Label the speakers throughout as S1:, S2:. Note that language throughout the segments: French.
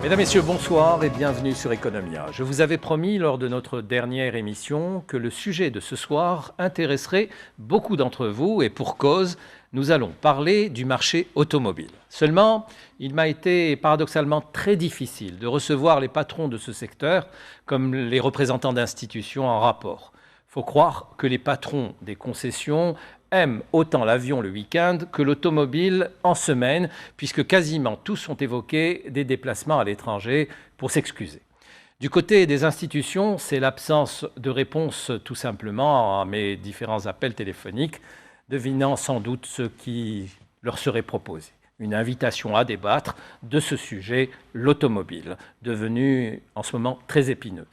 S1: Mesdames, Messieurs, bonsoir et bienvenue sur Economia. Je vous avais promis lors de notre dernière émission que le sujet de ce soir intéresserait beaucoup d'entre vous et pour cause, nous allons parler du marché automobile. Seulement, il m'a été paradoxalement très difficile de recevoir les patrons de ce secteur comme les représentants d'institutions en rapport. Il faut croire que les patrons des concessions aiment autant l'avion le week-end que l'automobile en semaine, puisque quasiment tous ont évoqué des déplacements à l'étranger pour s'excuser. Du côté des institutions, c'est l'absence de réponse tout simplement à mes différents appels téléphoniques, devinant sans doute ce qui leur serait proposé. Une invitation à débattre de ce sujet, l'automobile, devenu en ce moment très épineux.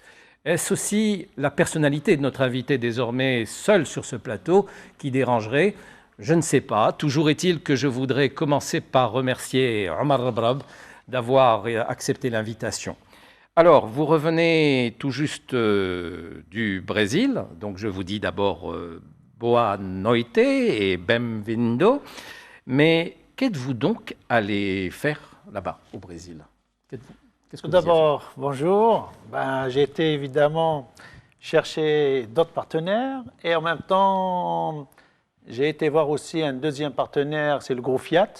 S1: Est-ce aussi la personnalité de notre invité désormais seul sur ce plateau qui dérangerait? Je ne sais pas. Toujours est-il que je voudrais commencer par remercier Omar Rabrab d'avoir accepté l'invitation. Alors, vous revenez tout juste du Brésil, donc je vous dis d'abord boa noite et bem-vindo. Mais qu'êtes-vous donc allé faire là-bas au Brésil?
S2: Tout d'abord, bonjour. J'ai été évidemment chercher d'autres partenaires et en même temps, j'ai été voir aussi un deuxième partenaire, c'est le groupe Fiat.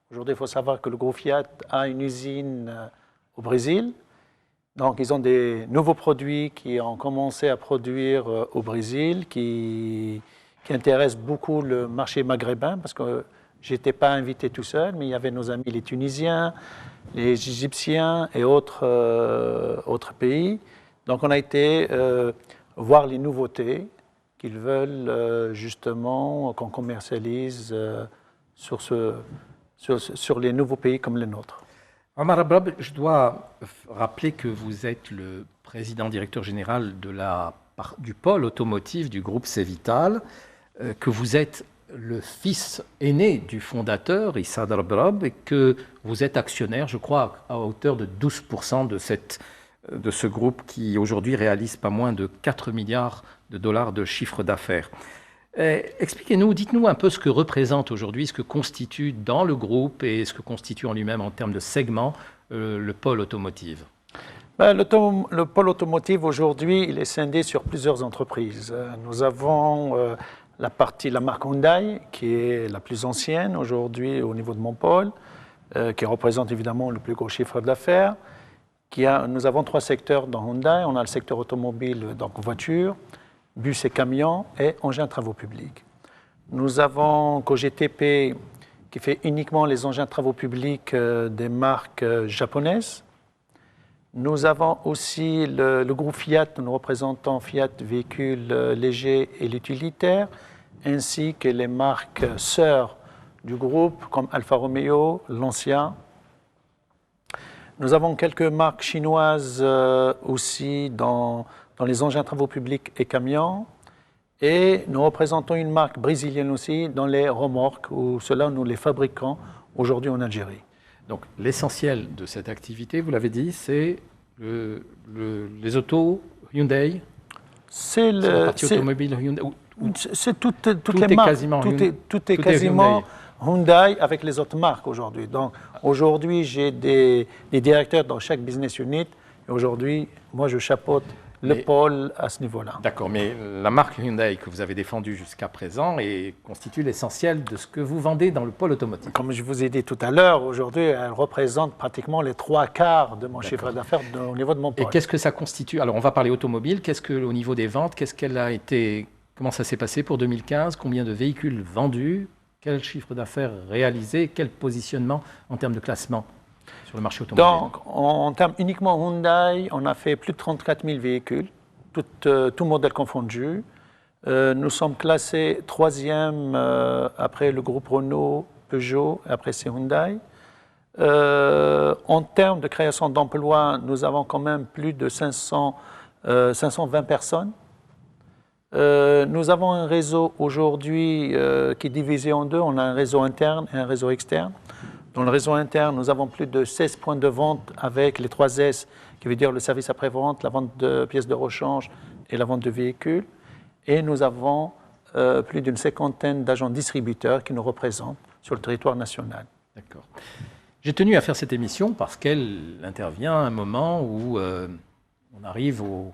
S2: Aujourd'hui, il faut savoir que le groupe Fiat a une usine au Brésil. Donc, ils ont des nouveaux produits qui ont commencé à produire au Brésil, qui intéressent beaucoup le marché maghrébin parce que je n'étais pas invité tout seul, mais il y avait nos amis les Tunisiens, les Égyptiens et autres pays. Donc on a été voir les nouveautés qu'ils veulent justement qu'on commercialise sur les nouveaux pays comme le nôtre.
S1: Omar Rabrab, je dois rappeler que vous êtes le président-directeur général du pôle automotive du groupe Cevital, que vous êtes le fils aîné du fondateur, Issa Rabrab, et que vous êtes actionnaire, je crois, à hauteur de 12% de ce groupe qui aujourd'hui réalise pas moins de 4 milliards de dollars de chiffre d'affaires. Expliquez-nous, dites-nous un peu ce que représente aujourd'hui, ce que constitue dans le groupe et ce que constitue en lui-même en termes de segment le pôle automotive.
S2: Le pôle automotive aujourd'hui, il est scindé sur plusieurs entreprises. Nous avons la marque Hyundai, qui est la plus ancienne aujourd'hui au niveau de mon pôle, qui représente évidemment le plus gros chiffre d'affaires. Nous avons 3 secteurs dans Hyundai. On a le secteur automobile, donc voiture, bus et camions, et engins de travaux publics. Nous avons COGTP, qui fait uniquement les engins de travaux publics des marques japonaises. Nous avons aussi le groupe Fiat, nous représentons Fiat véhicules légers et l'utilitaire, ainsi que les marques sœurs du groupe comme Alfa Romeo, Lancia. Nous avons quelques marques chinoises aussi dans les engins de travaux publics et camions. Et nous représentons une marque brésilienne aussi dans les remorques, où cela nous les fabriquons aujourd'hui en Algérie.
S1: Donc l'essentiel de cette activité, vous l'avez dit, c'est les autos Hyundai.
S2: C'est
S1: la partie automobile Hyundai.
S2: C'est toutes les marques. Tout est quasiment Hyundai avec les autres marques aujourd'hui. Donc aujourd'hui, j'ai des directeurs dans chaque business unit. Et aujourd'hui, moi, je chapeaute le pôle à ce niveau-là.
S1: D'accord, mais la marque Hyundai que vous avez défendue jusqu'à présent constitue l'essentiel de ce que vous vendez dans le pôle automotive.
S2: Comme je vous ai dit tout à l'heure, aujourd'hui, elle représente pratiquement les 3/4 de mon chiffre d'affaires au niveau de mon pôle.
S1: Et qu'est-ce que ça constitue? Alors, on va parler automobile. Au niveau des ventes, comment ça s'est passé pour 2015? Combien de véhicules vendus? Quel chiffre d'affaires réalisé? Quel positionnement en termes de classement sur le marché automobile?
S2: Donc, en termes uniquement Hyundai, on a fait plus de 34 000 véhicules, tout modèle confondu. Nous sommes classés 3e après le groupe Renault, Peugeot, et après c'est Hyundai. En termes de création d'emplois, nous avons quand même plus de 520 personnes. Nous avons un réseau aujourd'hui qui est divisé en deux. On a un réseau interne et un réseau externe. Dans le réseau interne, nous avons plus de 16 points de vente avec les 3 S, qui veut dire le service après-vente, la vente de pièces de rechange et la vente de véhicules. Et nous avons plus d'une 50aine d'agents distributeurs qui nous représentent sur le territoire national.
S1: D'accord. J'ai tenu à faire cette émission parce qu'elle intervient à un moment où on arrive au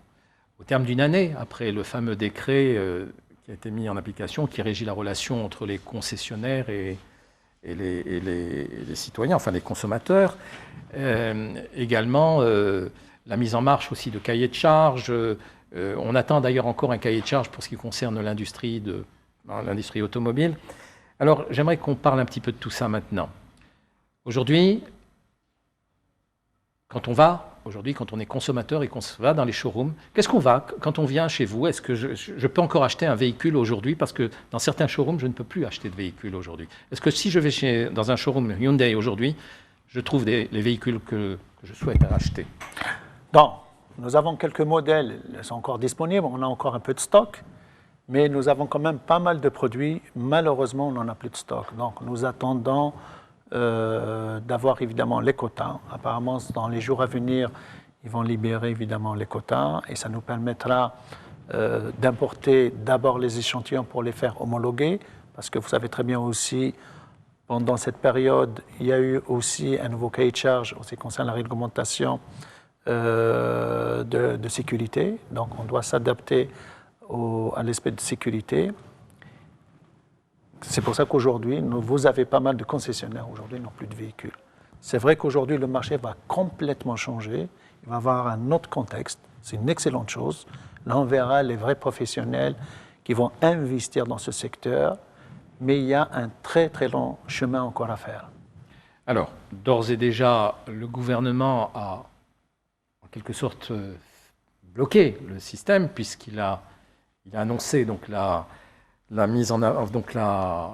S1: terme d'une année après le fameux décret qui a été mis en application, qui régit la relation entre les concessionnaires et les citoyens, enfin les consommateurs. Également, la mise en marche aussi de cahiers de charges. On attend d'ailleurs encore un cahier de charges pour ce qui concerne l'industrie automobile. Alors, j'aimerais qu'on parle un petit peu de tout ça maintenant. Aujourd'hui, quand on est consommateur et qu'on va dans les showrooms, qu'est-ce qu'on va quand on vient chez vous? Est-ce que je peux encore acheter un véhicule aujourd'hui? Parce que dans certains showrooms, je ne peux plus acheter de véhicule aujourd'hui. Est-ce que si je vais dans un showroom Hyundai aujourd'hui, je trouve les véhicules que je souhaite acheter?
S2: Non, nous avons quelques modèles, ils sont encore disponibles, on a encore un peu de stock, mais nous avons quand même pas mal de produits. Malheureusement, on n'en a plus de stock. Donc, nous attendons d'avoir évidemment les quotas. Apparemment, dans les jours à venir, ils vont libérer évidemment les quotas et ça nous permettra d'importer d'abord les échantillons pour les faire homologuer, parce que vous savez très bien aussi, pendant cette période, il y a eu aussi un nouveau cahier de charge en ce qui concerne la réglementation de sécurité. Donc, on doit s'adapter à l'aspect de sécurité. C'est pour ça qu'aujourd'hui, vous avez pas mal de concessionnaires aujourd'hui n'ont plus de véhicules. C'est vrai qu'aujourd'hui, le marché va complètement changer. Il va avoir un autre contexte. C'est une excellente chose. Là, on verra les vrais professionnels qui vont investir dans ce secteur. Mais il y a un très, très long chemin encore à faire.
S1: Alors, d'ores et déjà, le gouvernement a en quelque sorte bloqué le système puisqu'il a annoncé donc la mise en œuvre, donc un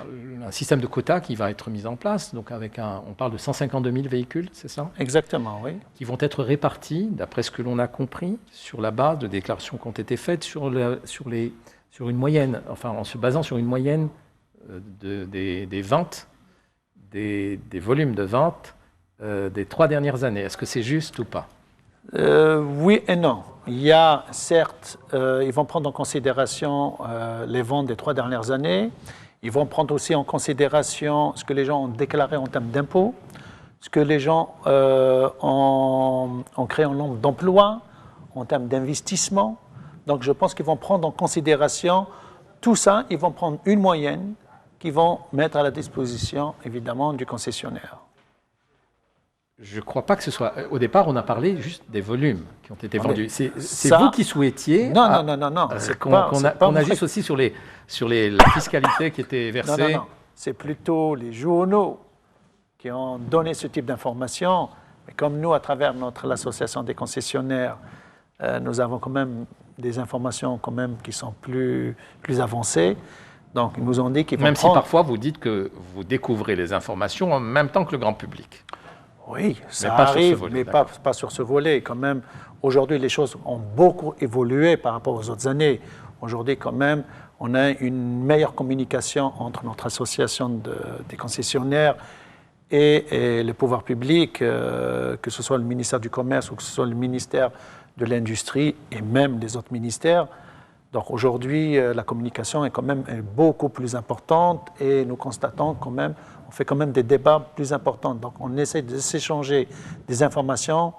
S1: système de quotas qui va être mis en place. Donc on parle de 152 000 véhicules, c'est ça?
S2: Exactement, oui.
S1: Qui vont être répartis, d'après ce que l'on a compris, sur la base de déclarations qui ont été faites sur une moyenne, enfin en se basant sur une moyenne des ventes, des volumes de vente des 3 dernières années. Est-ce que c'est juste ou pas?
S2: Oui et non. Il y a, certes, ils vont prendre en considération les ventes des 3 dernières années. Ils vont prendre aussi en considération ce que les gens ont déclaré en termes d'impôts, ce que les gens ont créé en nombre d'emplois, en termes d'investissement. Donc, je pense qu'ils vont prendre en considération tout ça. Ils vont prendre une moyenne qu'ils vont mettre à la disposition, évidemment, du concessionnaire.
S1: Je ne crois pas que ce soit... Au départ, on a parlé juste des volumes qui ont été vendus. C'est
S2: ça...
S1: vous qui souhaitiez
S2: non.
S1: qu'on agisse aussi sur la fiscalité qui était versée.
S2: Non. C'est plutôt les journaux qui ont donné ce type d'informations. Mais comme nous, à travers l'association des concessionnaires, nous avons quand même des informations quand même qui sont plus avancées. Donc, ils nous ont dit qu'ils vont
S1: si parfois vous dites que vous découvrez les informations en même temps que le grand public.
S2: Oui, ça arrive, mais pas sur ce volet. Quand même, aujourd'hui, les choses ont beaucoup évolué par rapport aux autres années. Aujourd'hui, quand même, on a une meilleure communication entre notre association des concessionnaires et le pouvoir public, que ce soit le ministère du Commerce ou que ce soit le ministère de l'Industrie et même les autres ministères. Donc aujourd'hui, la communication est quand même beaucoup plus importante et nous constatons quand même, on fait quand même des débats plus importants. Donc on essaie de s'échanger des informations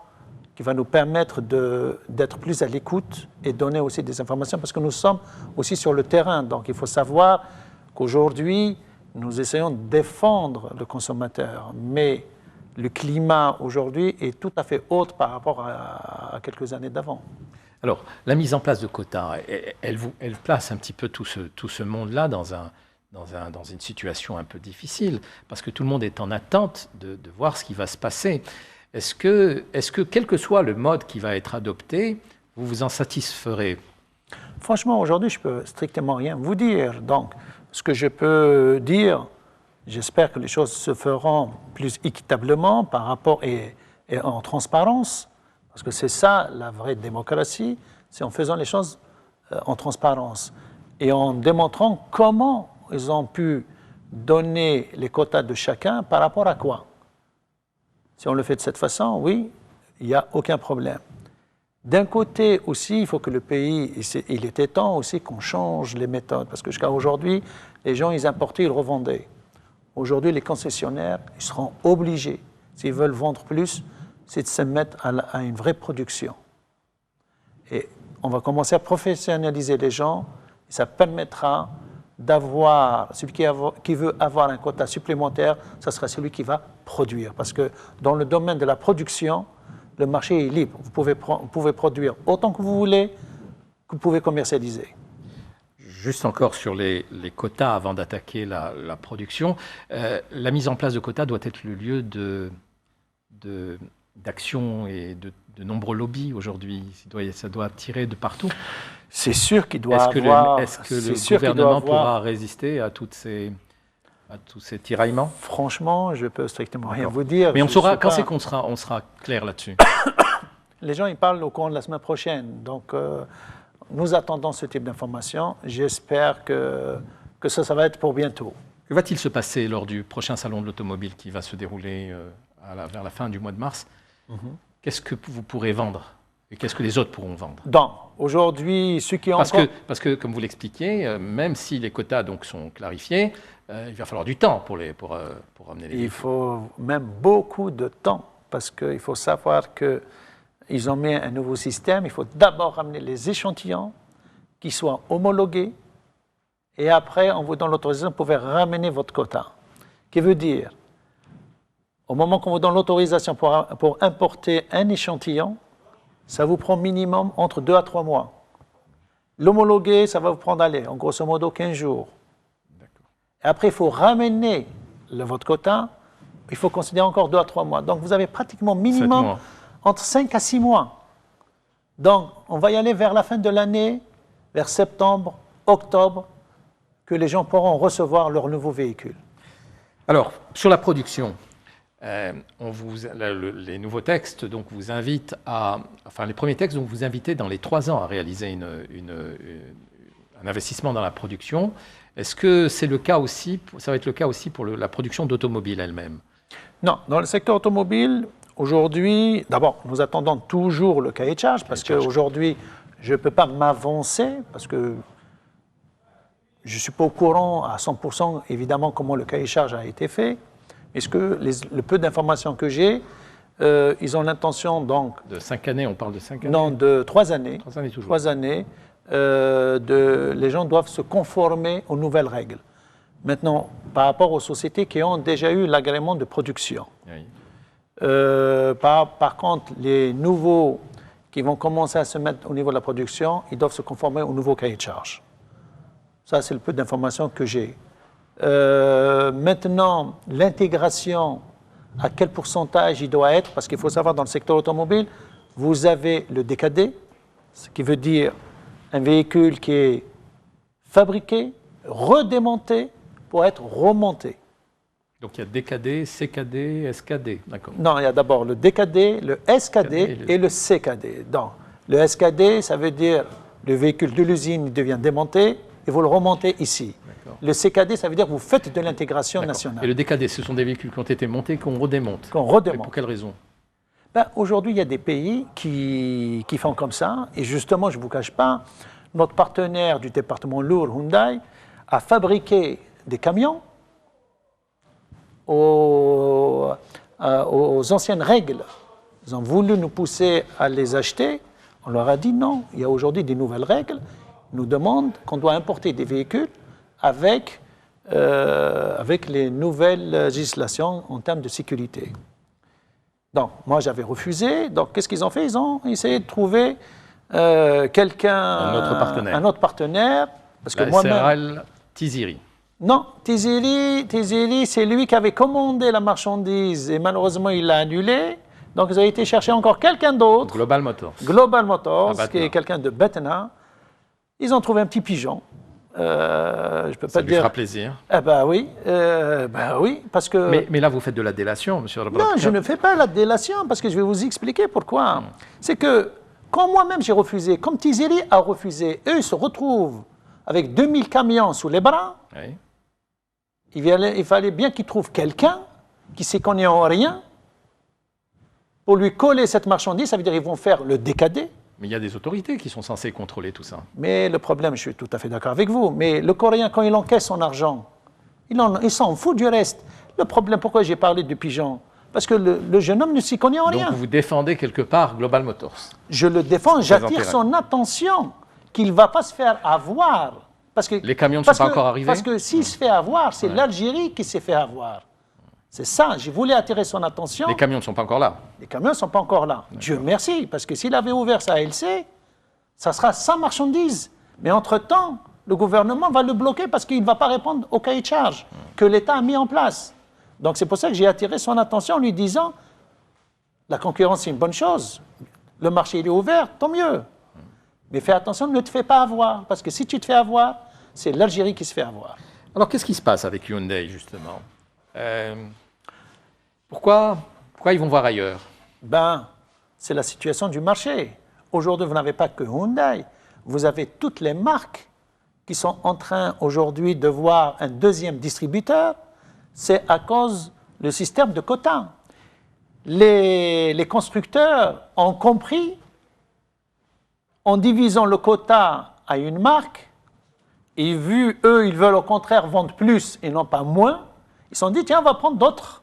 S2: qui vont nous permettre d'être plus à l'écoute et donner aussi des informations parce que nous sommes aussi sur le terrain. Donc il faut savoir qu'aujourd'hui, nous essayons de défendre le consommateur, mais le climat aujourd'hui est tout à fait autre par rapport à quelques années d'avant.
S1: Alors, la mise en place de quotas, elle place un petit peu tout ce monde-là dans une situation un peu difficile, parce que tout le monde est en attente de voir ce qui va se passer. Est-ce que, quel que soit le mode qui va être adopté, vous vous en satisferez?
S2: Franchement, aujourd'hui, je ne peux strictement rien vous dire. Donc, ce que je peux dire, j'espère que les choses se feront plus équitablement par rapport et en transparence. Parce que c'est ça la vraie démocratie, c'est en faisant les choses en transparence et en démontrant comment ils ont pu donner les quotas de chacun par rapport à quoi. Si on le fait de cette façon, oui, il n'y a aucun problème. D'un côté aussi, il faut que le pays, il était temps aussi qu'on change les méthodes, parce que jusqu'à aujourd'hui, les gens, ils importaient, ils revendaient. Aujourd'hui, les concessionnaires, ils seront obligés. s'ils veulent vendre plus, c'est de se mettre à une vraie production. Et on va commencer à professionnaliser les gens, et ça permettra d'avoir, celui qui veut avoir un quota supplémentaire, ça sera celui qui va produire. Parce que dans le domaine de la production, le marché est libre. Vous pouvez produire autant que vous voulez, que vous pouvez commercialiser.
S1: Juste encore sur les quotas avant d'attaquer la production. La mise en place de quotas doit être le lieu d'action et de nombreux lobbies aujourd'hui. Ça doit attirer de partout.
S2: C'est sûr qu'il doit avoir...
S1: Est-ce que le gouvernement pourra résister à tous ces tiraillements?
S2: Franchement, je ne peux strictement rien vous dire.
S1: Mais on saura, quand c'est qu'on sera clair là-dessus?
S2: Les gens, ils parlent au courant de la semaine prochaine. Donc, nous attendons ce type d'informations. J'espère que ça va être pour bientôt.
S1: Que va-t-il se passer lors du prochain salon de l'automobile qui va se dérouler vers la fin du mois de mars? Qu'est-ce que vous pourrez vendre? Et qu'est-ce que les autres pourront vendre?
S2: Aujourd'hui, ceux qui ont
S1: parce que, comme vous l'expliquiez, même si les quotas donc, sont clarifiés, il va falloir du temps pour amener les véhicules.
S2: Il faut même beaucoup de temps, parce qu'il faut savoir qu'ils ont mis un nouveau système. Il faut d'abord ramener les échantillons qui soient homologués, et après, en vous donnant l'autorisation, vous pouvez ramener votre quota. Ce qui veut dire, au moment qu'on vous donne l'autorisation pour importer un échantillon, ça vous prend minimum entre 2 à 3 mois. L'homologuer, ça va vous prendre, en grosso modo, 15 jours. Et après, il faut ramener votre quota, il faut considérer encore 2 à 3 mois. Donc, vous avez pratiquement minimum entre 5 à 6 mois. Donc, on va y aller vers la fin de l'année, vers septembre, octobre, que les gens pourront recevoir leur nouveau véhicule.
S1: Alors, sur la production, les nouveaux textes donc, vous invitent les premiers textes donc, vous invitez dans les 3 ans à réaliser un investissement dans la production. Est-ce que ça va être le cas aussi pour la production d'automobiles elle-même?
S2: Non, dans le secteur automobile, aujourd'hui, d'abord, nous attendons toujours le cahier de charge, parce qu'aujourd'hui, je ne peux pas m'avancer, parce que je ne suis pas au courant à 100%, évidemment, comment le cahier de charge a été fait. Est-ce que le peu d'informations que j'ai, ils ont l'intention donc...
S1: De 5 années, on parle de 5 années?
S2: Non, de 3 années.
S1: 3 années toujours.
S2: 3 années. Les gens doivent se conformer aux nouvelles règles. Maintenant, par rapport aux sociétés qui ont déjà eu l'agrément de production. Oui. Par contre, les nouveaux qui vont commencer à se mettre au niveau de la production, ils doivent se conformer au nouveau cahier de charge. Ça, c'est le peu d'informations que j'ai. Maintenant, l'intégration, à quel pourcentage il doit être, parce qu'il faut savoir, dans le secteur automobile, vous avez le DKD, ce qui veut dire un véhicule qui est fabriqué, redémonté pour être remonté.
S1: Donc il y a DKD, CKD, SKD, d'accord.
S2: Non, il y a d'abord le DKD, le SKD et le CKD. Donc, le SKD, ça veut dire le véhicule de l'usine devient démonté et vous le remontez ici. Le CKD, ça veut dire que vous faites de l'intégration nationale.
S1: Et le DKD, ce sont des véhicules qui ont été montés, qu'on redémonte.
S2: Qu'on redémonte.
S1: Et pour quelle raison?
S2: Aujourd'hui, il y a des pays qui font comme ça. Et justement, je ne vous cache pas, notre partenaire du département lourd, Hyundai, a fabriqué des camions aux anciennes règles. Ils ont voulu nous pousser à les acheter. On leur a dit non, il y a aujourd'hui des nouvelles règles. Ils nous demandent qu'on doit importer des véhicules avec les nouvelles législations en termes de sécurité. Donc, moi, j'avais refusé. Donc, qu'est-ce qu'ils ont fait? Ils ont essayé de trouver un autre partenaire. Parce que
S1: moi-même... Tiziri.
S2: Non, Tiziri, c'est lui qui avait commandé la marchandise et malheureusement, il l'a annulé. Donc, ils ont été chercher encore quelqu'un d'autre.
S1: Global Motors.
S2: Global Motors, qui est quelqu'un de Betna. Ils ont trouvé un petit pigeon. Je peux pas
S1: dire. Ça lui fera plaisir.
S2: Oui, parce que...
S1: Mais là, vous faites de la délation, monsieur Rabrak.
S2: Non, je ne fais pas la délation, parce que je vais vous expliquer pourquoi. C'est que, quand moi-même j'ai refusé, comme Tiziri a refusé, eux, ils se retrouvent avec 2000 camions sous les bras. Oui. Il fallait bien qu'ils trouvent quelqu'un qui s'y connaît en rien pour lui coller cette marchandise. Ça veut dire qu'ils vont faire le DKD.
S1: Mais il y a des autorités qui sont censées contrôler tout ça.
S2: Mais le problème, je suis tout à fait d'accord avec vous, mais le Coréen, quand il encaisse son argent, il s'en fout du reste. Le problème, pourquoi j'ai parlé de pigeon? parce que le jeune homme ne s'y connaît en rien.
S1: Donc vous défendez quelque part Global Motors.
S2: Je le défends, j'attire son attention qu'il ne va pas se faire avoir. Parce que,
S1: les camions ne sont pas encore arrivés?
S2: Parce que s'il se fait avoir, c'est l'Algérie qui s'est fait avoir. C'est ça, j'ai voulu attirer son attention.
S1: Les camions ne sont pas encore là?
S2: Les camions ne sont pas encore là. Dieu merci, parce que s'il avait ouvert sa LC, ça sera sans marchandises. Mais entre-temps, le gouvernement va le bloquer parce qu'il ne va pas répondre au cahier de charge que l'État a mis en place. Donc c'est pour ça que j'ai attiré son attention en lui disant la concurrence c'est une bonne chose, le marché il est ouvert, tant mieux. Mais fais attention, ne te fais pas avoir, parce que si tu te fais avoir, c'est l'Algérie qui se fait avoir.
S1: Alors qu'est-ce qui se passe avec Hyundai justement? Pourquoi ils vont voir ailleurs?
S2: C'est la situation du marché. Aujourd'hui, vous n'avez pas que Hyundai, vous avez toutes les marques qui sont en train aujourd'hui de voir un deuxième distributeur. C'est à cause du système de quotas. Les constructeurs ont compris, en divisant le quota à une marque, et vu eux, ils veulent au contraire vendre plus et non pas moins, ils se sont dit, tiens, on va prendre d'autres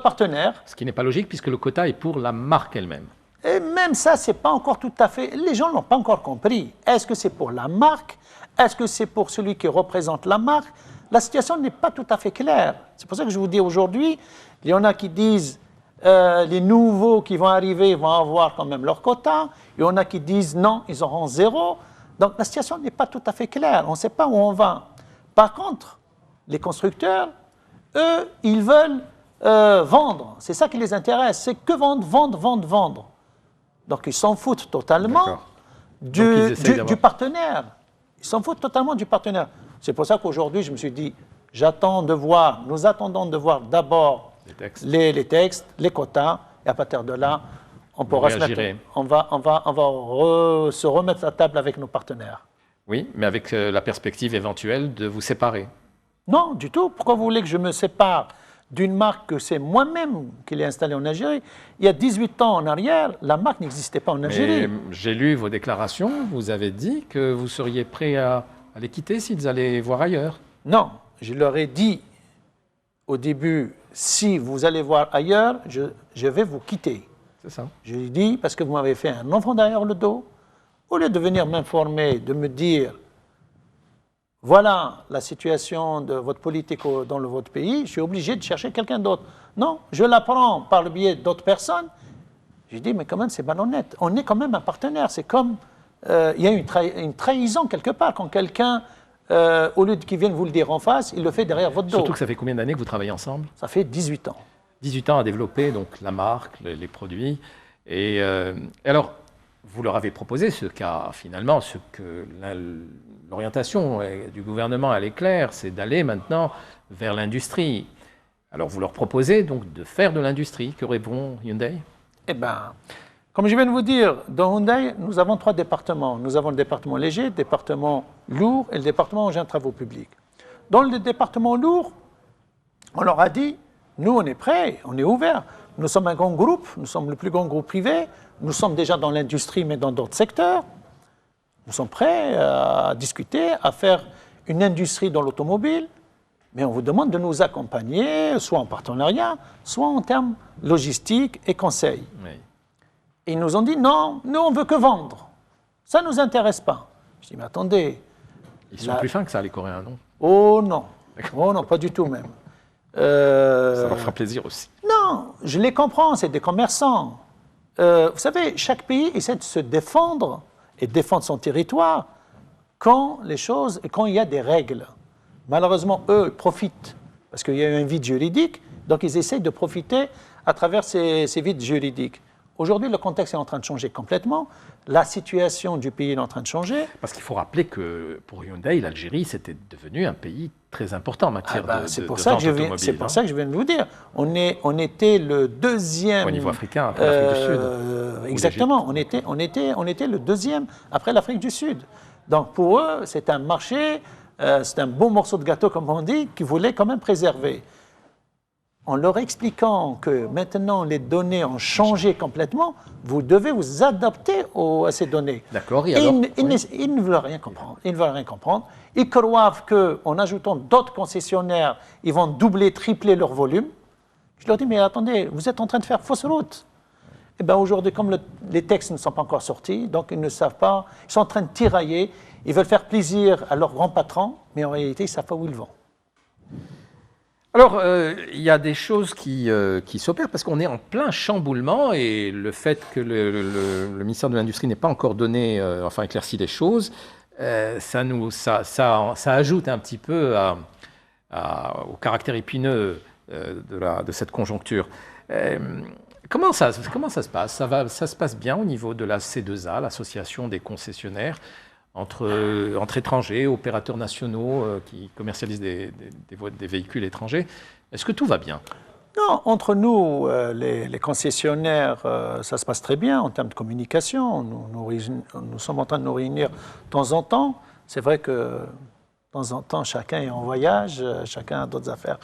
S2: partenaires.
S1: Ce qui n'est pas logique puisque le quota est pour la marque elle-même.
S2: Et même ça, c'est pas encore tout à fait... Les gens n'ont pas encore compris. Est-ce que c'est pour la marque? Est-ce que c'est pour celui qui représente la marque? La situation n'est pas tout à fait claire. C'est pour ça que je vous dis aujourd'hui, il y en a qui disent les nouveaux qui vont arriver vont avoir quand même leur quota. Il y en a qui disent non, ils auront zéro. Donc la situation n'est pas tout à fait claire. On ne sait pas où on va. Par contre, les constructeurs, eux, ils veulent vendre. C'est ça qui les intéresse. C'est que vendre. Donc ils s'en foutent totalement du partenaire. Ils s'en foutent totalement du partenaire. C'est pour ça qu'aujourd'hui, je me suis dit, nous attendons de voir d'abord les textes, les quotas, et à partir de là, on pourra se remettre à table avec nos partenaires.
S1: Oui, mais avec la perspective éventuelle de vous séparer.
S2: Non, du tout. Pourquoi vous voulez que je me sépare d'une marque que c'est moi-même qui l'ai installée en Algérie? Il y a 18 ans en arrière, la marque n'existait pas en Algérie.
S1: J'ai lu vos déclarations, vous avez dit que vous seriez prêt à les quitter s'ils allaient voir ailleurs.
S2: Non, je leur ai dit au début, si vous allez voir ailleurs, je vais vous quitter.
S1: C'est ça.
S2: Je lui ai dit, parce que vous m'avez fait un enfant derrière le dos, au lieu de venir m'informer, de me dire, voilà la situation de votre politique dans votre pays, je suis obligé de chercher quelqu'un d'autre. Non, je l'apprends par le biais d'autres personnes. J'ai dit, mais quand même, c'est malhonnête. On est quand même un partenaire. C'est comme, il y a une trahison quelque part. Quand quelqu'un, au lieu qu'il vienne vous le dire en face, il le fait derrière votre dos.
S1: Surtout que ça fait combien d'années que vous travaillez ensemble?
S2: Ça fait 18 ans.
S1: 18 ans à développer donc, la marque, les produits. Et alors, vous leur avez proposé ce que l'orientation du gouvernement, elle est claire, c'est d'aller maintenant vers l'industrie. Alors, vous leur proposez donc de faire de l'industrie. Que répond Hyundai?
S2: Eh bien, comme je viens de vous dire, dans Hyundai, nous avons 3 départements. Nous avons le département léger, le département lourd et le département engins de travaux publics. Dans le département lourd, on leur a dit, nous, on est prêts, on est ouverts. Nous sommes un grand groupe, nous sommes le plus grand groupe privé, nous sommes déjà dans l'industrie, mais dans d'autres secteurs. Nous sommes prêts à discuter, à faire une industrie dans l'automobile, mais on vous demande de nous accompagner, soit en partenariat, soit en termes logistiques et conseils. Oui. Et ils nous ont dit, non, nous, on ne veut que vendre. Ça ne nous intéresse pas. Je dis, mais attendez.
S1: Ils sont plus fins que ça, les Coréens, non?
S2: Oh non. Oh non, pas du tout même.
S1: Ça leur fera plaisir aussi.
S2: Non, je les comprends, c'est des commerçants. Vous savez, chaque pays essaie de se défendre et de défendre son territoire quand il y a des règles. Malheureusement, eux, ils profitent parce qu'il y a eu un vide juridique, donc ils essayent de profiter à travers ces vides juridiques. Aujourd'hui, le contexte est en train de changer complètement. La situation du pays est en train de changer.
S1: Parce qu'il faut rappeler que pour Hyundai, l'Algérie, c'était devenu un pays très important en matière de vente automobile.
S2: C'est pour ça que je viens de vous dire. On était le deuxième...
S1: Au niveau africain, après l'Afrique du Sud.
S2: Exactement. On était le deuxième après l'Afrique du Sud. Donc pour eux, c'est un marché, c'est un beau morceau de gâteau, comme on dit, qu'ils voulaient quand même préserver. En leur expliquant que maintenant les données ont changé complètement, vous devez vous adapter à ces données.
S1: D'accord.
S2: Ils ne veulent rien comprendre. Ils ne veulent rien comprendre. Ils croient qu'en ajoutant d'autres concessionnaires, ils vont doubler, tripler leur volume. Je leur dis, mais attendez, vous êtes en train de faire fausse route. Eh bien aujourd'hui, comme les textes ne sont pas encore sortis, donc ils ne savent pas, ils sont en train de tirailler, ils veulent faire plaisir à leur grand patron, mais en réalité, ils ne savent pas où ils vont.
S1: Alors, il y a des choses qui s'opèrent parce qu'on est en plein chamboulement et le fait que le ministère de l'Industrie n'ait pas encore donné, enfin éclairci les choses, ça ajoute un petit peu au caractère épineux de cette conjoncture. Comment ça se passe? Ça se passe bien au niveau de la C2A, l'association des concessionnaires, entre étrangers, opérateurs nationaux qui commercialisent des véhicules étrangers. Est-ce que tout va bien?
S2: Non, entre nous, les concessionnaires, ça se passe très bien en termes de communication. Nous sommes en train de nous réunir de temps en temps. C'est vrai que de temps en temps, chacun est en voyage, chacun a d'autres affaires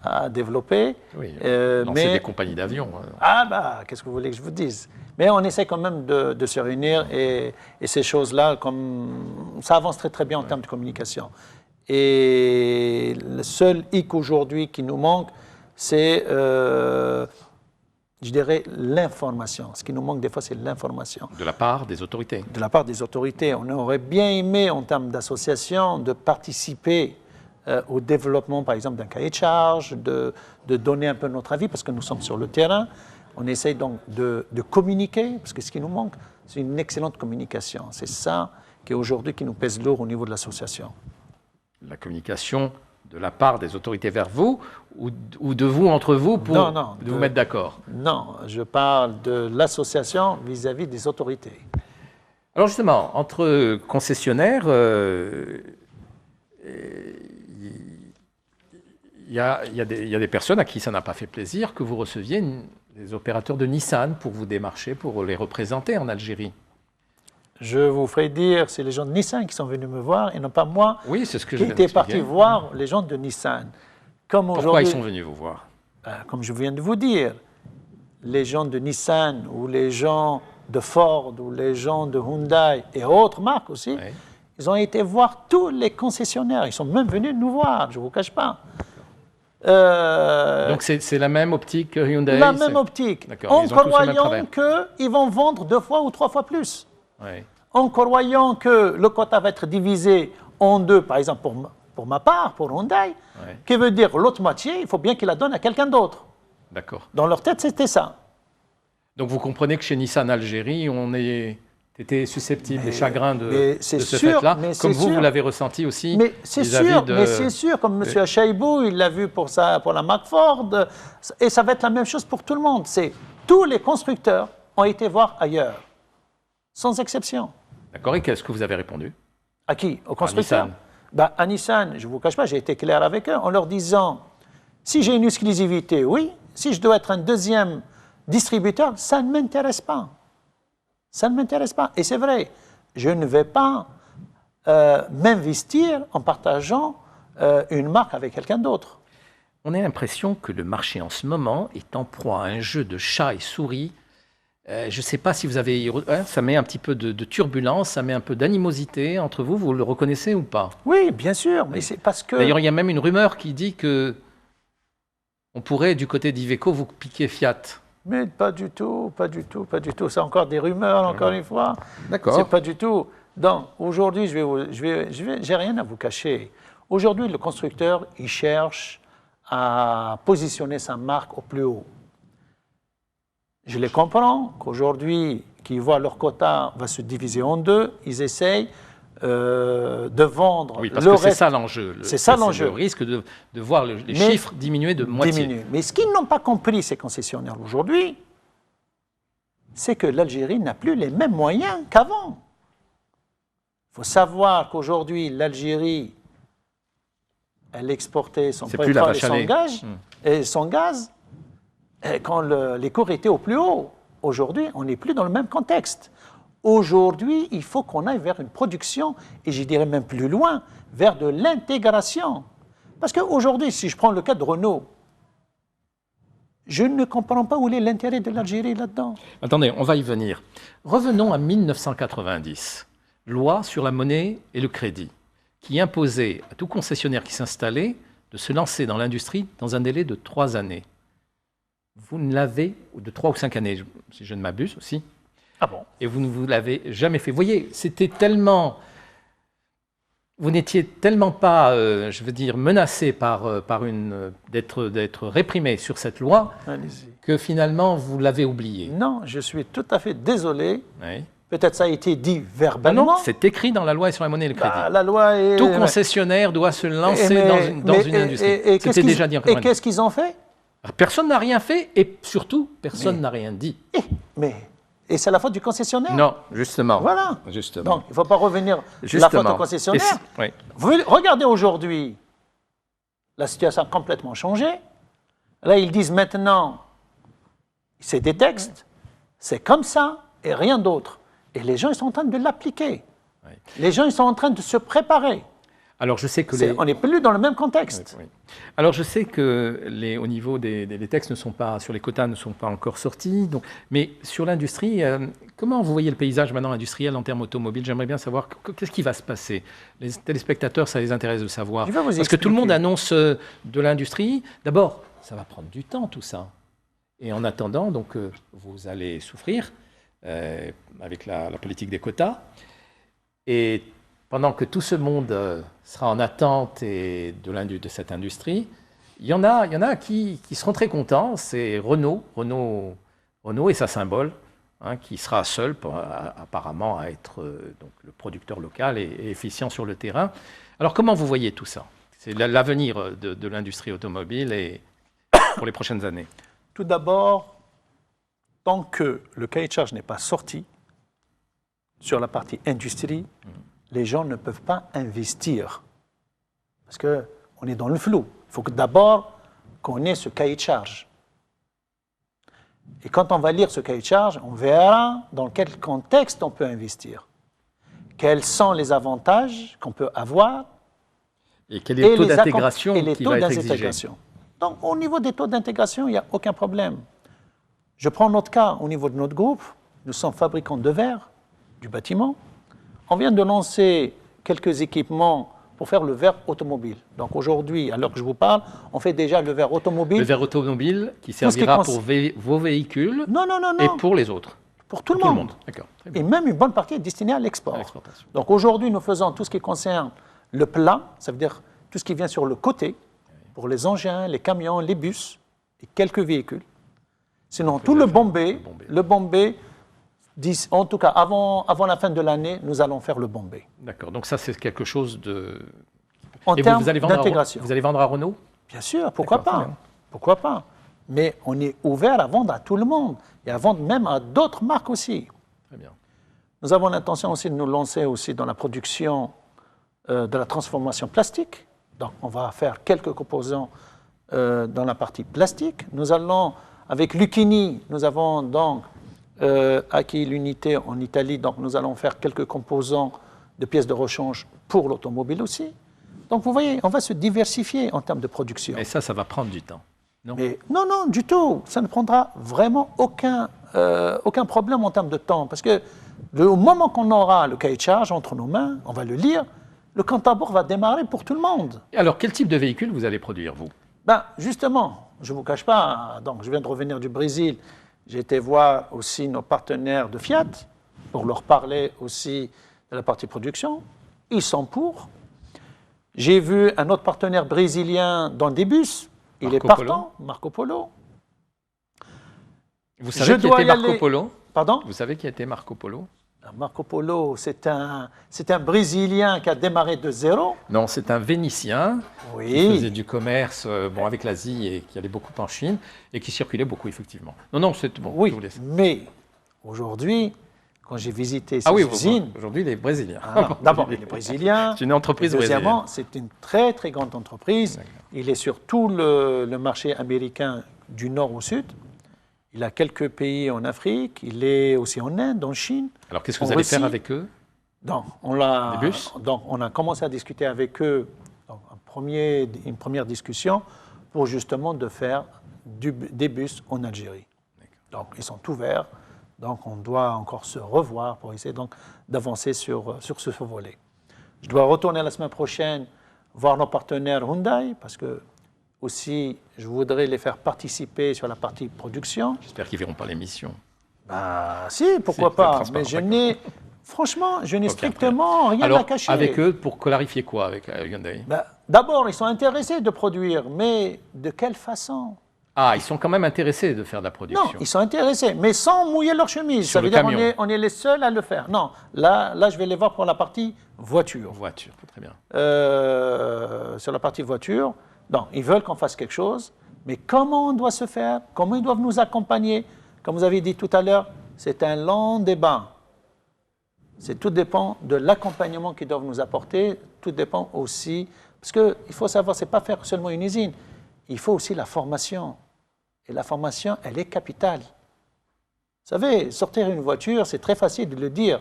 S2: à développer.
S1: Oui, mais des compagnies d'avions.
S2: Ah bah, qu'est-ce que vous voulez que je vous dise? Mais on essaie quand même de se réunir et ces choses-là, ça avance très très bien en termes de communication. Et le seul hic aujourd'hui qui nous manque, c'est, je dirais, l'information. Ce qui nous manque des fois, c'est l'information.
S1: De la part des autorités.
S2: De la part des autorités. On aurait bien aimé, en termes d'association, de participer au développement, par exemple, d'un cahier de charge, de donner un peu notre avis, parce que nous sommes sur le terrain. On essaye donc de communiquer, parce que ce qui nous manque, c'est une excellente communication. C'est ça qui aujourd'hui qui nous pèse lourd au niveau de l'association.
S1: La communication de la part des autorités vers vous ou de vous entre vous pour vous mettre d'accord? Non,
S2: je parle de l'association vis-à-vis des autorités.
S1: Alors justement, entre concessionnaires, il y a des personnes à qui ça n'a pas fait plaisir que vous receviez des opérateurs de Nissan pour vous démarcher, pour les représenter en Algérie.
S2: Je vous ferai dire, c'est les gens de Nissan qui sont venus me voir et non pas moi
S1: qui
S2: étais parti voir les gens de Nissan.
S1: Pourquoi ils sont venus vous voir?
S2: Comme je viens de vous dire, les gens de Nissan ou les gens de Ford ou les gens de Hyundai et autres marques aussi, oui. Ils ont été voir tous les concessionnaires. Ils sont même venus nous voir, je ne vous cache pas.
S1: Donc c'est la même optique que Hyundai?
S2: La même optique. En croyant qu'ils vont vendre 2 fois ou 3 fois plus. Oui. En croyant que le quota va être divisé en 2, par exemple pour ma part, pour Hyundai, oui. Qui veut dire l'autre moitié, il faut bien qu'il la donne à quelqu'un d'autre.
S1: D'accord.
S2: Dans leur tête, c'était ça.
S1: Donc vous comprenez que chez Nissan Algérie, on était susceptible des chagrins de ce fait-là, comme vous l'avez ressenti aussi.
S2: Mais c'est sûr, comme M. Achaïbou, il l'a vu pour la marque Ford, et ça va être la même chose pour tout le monde. Tous les constructeurs ont été voir ailleurs, sans exception.
S1: D'accord, et qu'est-ce que vous avez répondu?
S2: À qui? Aux constructeurs? À Nissan, je ne vous cache pas, j'ai été clair avec eux en leur disant, si j'ai une exclusivité, oui, si je dois être un deuxième distributeur, ça ne m'intéresse pas. Ça ne m'intéresse pas. Et c'est vrai, je ne vais pas m'investir en partageant une marque avec quelqu'un d'autre.
S1: On a l'impression que le marché en ce moment est en proie à un jeu de chat et souris. Je ne sais pas si vous avez... ça met un petit peu de turbulence, ça met un peu d'animosité entre vous. Vous le reconnaissez ou pas?
S2: Oui, bien sûr, mais c'est parce que...
S1: D'ailleurs, il y a même une rumeur qui dit que on pourrait, du côté d'Iveco, vous piquer Fiat.
S2: Mais pas du tout, pas du tout, pas du tout. C'est encore des rumeurs, encore une fois.
S1: D'accord.
S2: C'est pas du tout. Donc, aujourd'hui, j'ai rien à vous cacher. Aujourd'hui, le constructeur, il cherche à positionner sa marque au plus haut. Je les comprends qu'aujourd'hui, qu'ils voient leur quota va se diviser en 2, ils essayent de vendre.
S1: Oui, parce que c'est ça l'enjeu.
S2: C'est ça l'enjeu.
S1: Le risque de voir les chiffres diminuer de moitié.
S2: Mais ce qu'ils n'ont pas compris, ces concessionnaires aujourd'hui, c'est que l'Algérie n'a plus les mêmes moyens qu'avant. Il faut savoir qu'aujourd'hui, l'Algérie, elle exportait son pétrole et son gaz, et quand les cours étaient au plus haut. Aujourd'hui, on n'est plus dans le même contexte. Aujourd'hui, il faut qu'on aille vers une production, et je dirais même plus loin, vers de l'intégration. Parce qu'aujourd'hui, si je prends le cas de Renault, je ne comprends pas où est l'intérêt de l'Algérie là-dedans.
S1: Attendez, on va y venir. Revenons à 1990, loi sur la monnaie et le crédit, qui imposait à tout concessionnaire qui s'installait de se lancer dans l'industrie dans un délai de 3 années. vous ne l'avez, de 3 ou 5 années, si je ne m'abuse aussi,
S2: Ah bon?
S1: et vous ne vous l'avez jamais fait. Vous voyez, c'était tellement... Vous n'étiez tellement pas, je veux dire, menacé d'être réprimé sur cette loi
S2: Allez-y.
S1: que finalement vous l'avez oublié.
S2: Non, je suis tout à fait désolé.
S1: Oui.
S2: Peut-être ça a été dit
S1: Non,
S2: verbalement.
S1: c'est écrit dans la loi sur la monnaie et le crédit.
S2: Bah, la loi est...
S1: Tout concessionnaire doit se lancer dans une industrie. C'était déjà dit encore
S2: Et
S1: une
S2: qu'est-ce qu'ils ont fait?
S1: fois. Personne n'a rien fait et surtout, personne n'a rien dit.
S2: Et c'est la faute du concessionnaire?
S1: Non, justement.
S2: Voilà.
S1: Justement.
S2: Donc, il ne faut pas revenir
S1: Justement.
S2: la faute au concessionnaire.
S1: Oui.
S2: Regardez aujourd'hui, la situation a complètement changé. Là, ils disent maintenant, c'est des textes, c'est comme ça et rien d'autre. Et les gens, ils sont en train de l'appliquer.
S1: Oui.
S2: Les gens, ils sont en train de se préparer.
S1: Alors, je sais que
S2: On n'est plus dans le même contexte.
S1: Oui. Alors, je sais que au niveau des textes sur les quotas ne sont pas encore sortis. Donc, mais sur l'industrie, comment vous voyez le paysage maintenant industriel en termes automobiles? J'aimerais bien savoir qu'est-ce qui va se passer. Les téléspectateurs, ça les intéresse de savoir.
S2: Je vais vous
S1: Parce que
S2: expliquer.
S1: tout le monde annonce de l'industrie. D'abord, ça va prendre du temps, tout ça. Et en attendant, donc, vous allez souffrir avec la politique des quotas. Et pendant que tout ce monde sera en attente de cette industrie, il y en a qui seront très contents. C'est Renault et sa symbole, qui sera seul apparemment à être donc, le producteur local et efficient sur le terrain. Alors comment vous voyez tout ça? C'est l'avenir de l'industrie automobile et pour les prochaines années.
S2: Tout d'abord, tant que le cahier de charge n'est pas sorti sur la partie industrie, les gens ne peuvent pas investir. Parce qu'on est dans le flou. Il faut que d'abord qu'on ait ce cahier de charge. Et quand on va lire ce cahier de charge, on verra dans quel contexte on peut investir. Quels sont les avantages qu'on peut avoir.
S1: Et quel est le taux d'intégration qui va être exigé?
S2: Donc, au niveau des taux d'intégration, il n'y a aucun problème. Je prends notre cas au niveau de notre groupe. Nous sommes fabricants de verre, du bâtiment. On vient de lancer quelques équipements pour faire le verre automobile. Donc aujourd'hui, à l'heure que je vous parle, on fait déjà le verre automobile.
S1: Le verre automobile qui servira pour vos véhicules et pour les autres.
S2: Pour tout le monde.
S1: D'accord.
S2: Et même une bonne partie est destinée à l'export. Donc aujourd'hui, nous faisons tout ce qui concerne le plat, ça veut dire tout ce qui vient sur le côté, pour les engins, les camions, les bus et quelques véhicules. Sinon, tout le bombé, en tout cas, avant la fin de l'année, nous allons faire le bombé.
S1: D'accord, donc ça c'est quelque chose de...
S2: En termes d'intégration.
S1: Vous allez vendre à Renault?
S2: Bien sûr, pourquoi pas? Pourquoi pas? Mais on est ouvert à vendre à tout le monde et à vendre même à d'autres marques aussi.
S1: Très bien.
S2: Nous avons l'intention aussi de nous lancer aussi dans la production de la transformation plastique. Donc on va faire quelques composants dans la partie plastique. Nous allons, avec Lucchini, nous avons donc acquis l'unité en Italie, donc nous allons faire quelques composants de pièces de rechange pour l'automobile aussi. Donc vous voyez, on va se diversifier en termes de production.
S1: Mais ça va prendre du temps, non?
S2: Non, du tout. Ça ne prendra vraiment aucun problème en termes de temps. Parce que au moment qu'on aura le cahier de charge entre nos mains, on va le lire, le compte à rebours va démarrer pour tout le monde.
S1: Et alors, quel type de véhicule vous allez produire, vous?
S2: Justement, je ne vous cache pas, donc je viens de revenir du Brésil. J'ai été voir aussi nos partenaires de Fiat pour leur parler aussi de la partie production. Ils sont pour. J'ai vu un autre partenaire brésilien dans des bus. Il est partant, Marco Polo.
S1: Vous savez qui était Marco Polo?
S2: Pardon?
S1: Vous savez qui était Marco Polo?
S2: Marco Polo, c'est un Brésilien qui a démarré de zéro.
S1: Non, c'est un Vénitien qui faisait du commerce avec l'Asie et qui allait beaucoup en Chine et qui circulait beaucoup, effectivement. Non, c'est bon.
S2: Oui, mais aujourd'hui, quand j'ai visité ces usines...
S1: Aujourd'hui, les Brésiliens.
S2: D'abord, les Brésiliens.
S1: C'est une entreprise brésilienne.
S2: Deuxièmement, c'est une très, très grande entreprise. Il est sur tout le marché américain du nord au sud. Il a quelques pays en Afrique. Il est aussi en Inde, en Chine.
S1: Alors, qu'est-ce que vous allez faire avec eux?
S2: Donc, on a commencé à discuter avec eux, donc, une première discussion pour justement de faire des bus en Algérie. Donc, ils sont ouverts. Donc, on doit encore se revoir pour essayer donc d'avancer sur ce volet. Je dois retourner la semaine prochaine voir nos partenaires Hyundai parce que aussi, je voudrais les faire participer sur la partie production.
S1: J'espère qu'ils ne verront pas l'émission.
S2: Bah, si, pourquoi pas. Mais franchement, je n'ai strictement rien à cacher.
S1: Avec eux, pour clarifier quoi avec Hyundai?
S2: D'abord, ils sont intéressés de produire, mais de quelle façon?
S1: Ah, ils sont quand même intéressés de faire de la production.
S2: Non, ils sont intéressés, mais sans mouiller leur chemise. Ça veut dire qu'on est les seuls à le faire. Non, là, je vais les voir pour la partie voiture.
S1: Voiture, très bien.
S2: Sur la partie voiture, non, ils veulent qu'on fasse quelque chose, mais comment on doit se faire? Comment ils doivent nous accompagner? Comme vous avez dit tout à l'heure, c'est un long débat. Tout dépend de l'accompagnement qu'ils doivent nous apporter. Tout dépend aussi, parce qu'il faut savoir, ce n'est pas faire seulement une usine. Il faut aussi la formation. Et la formation, elle est capitale. Vous savez, sortir une voiture, c'est très facile de le dire.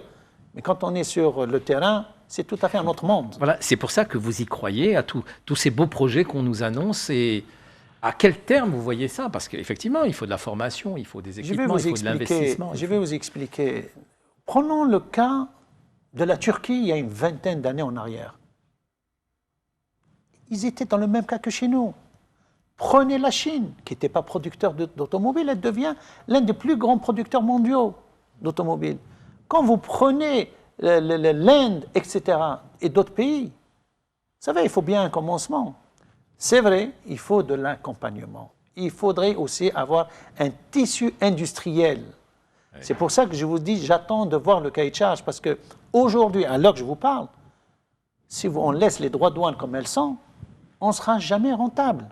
S2: Mais quand on est sur le terrain, c'est tout à fait un autre monde.
S1: Voilà, c'est pour ça que vous y croyez à tous ces beaux projets qu'on nous annonce. Et à quel terme vous voyez ça? Parce qu'effectivement, il faut de la formation, il faut des équipements, il faut de l'investissement.
S2: Je vais vous expliquer. Prenons le cas de la Turquie il y a une vingtaine d'années en arrière. Ils étaient dans le même cas que chez nous. Prenez la Chine, qui n'était pas producteur d'automobiles, elle devient l'un des plus grands producteurs mondiaux d'automobiles. Quand vous prenez l'Inde, etc., et d'autres pays, vous savez, il faut bien un commencement. C'est vrai, il faut de l'accompagnement. Il faudrait aussi avoir un tissu industriel. Oui. C'est pour ça que je vous dis, j'attends de voir le cahier de charge, parce qu'aujourd'hui, à l'heure que je vous parle, si on laisse les droits de douane comme elles sont, on ne sera jamais rentable.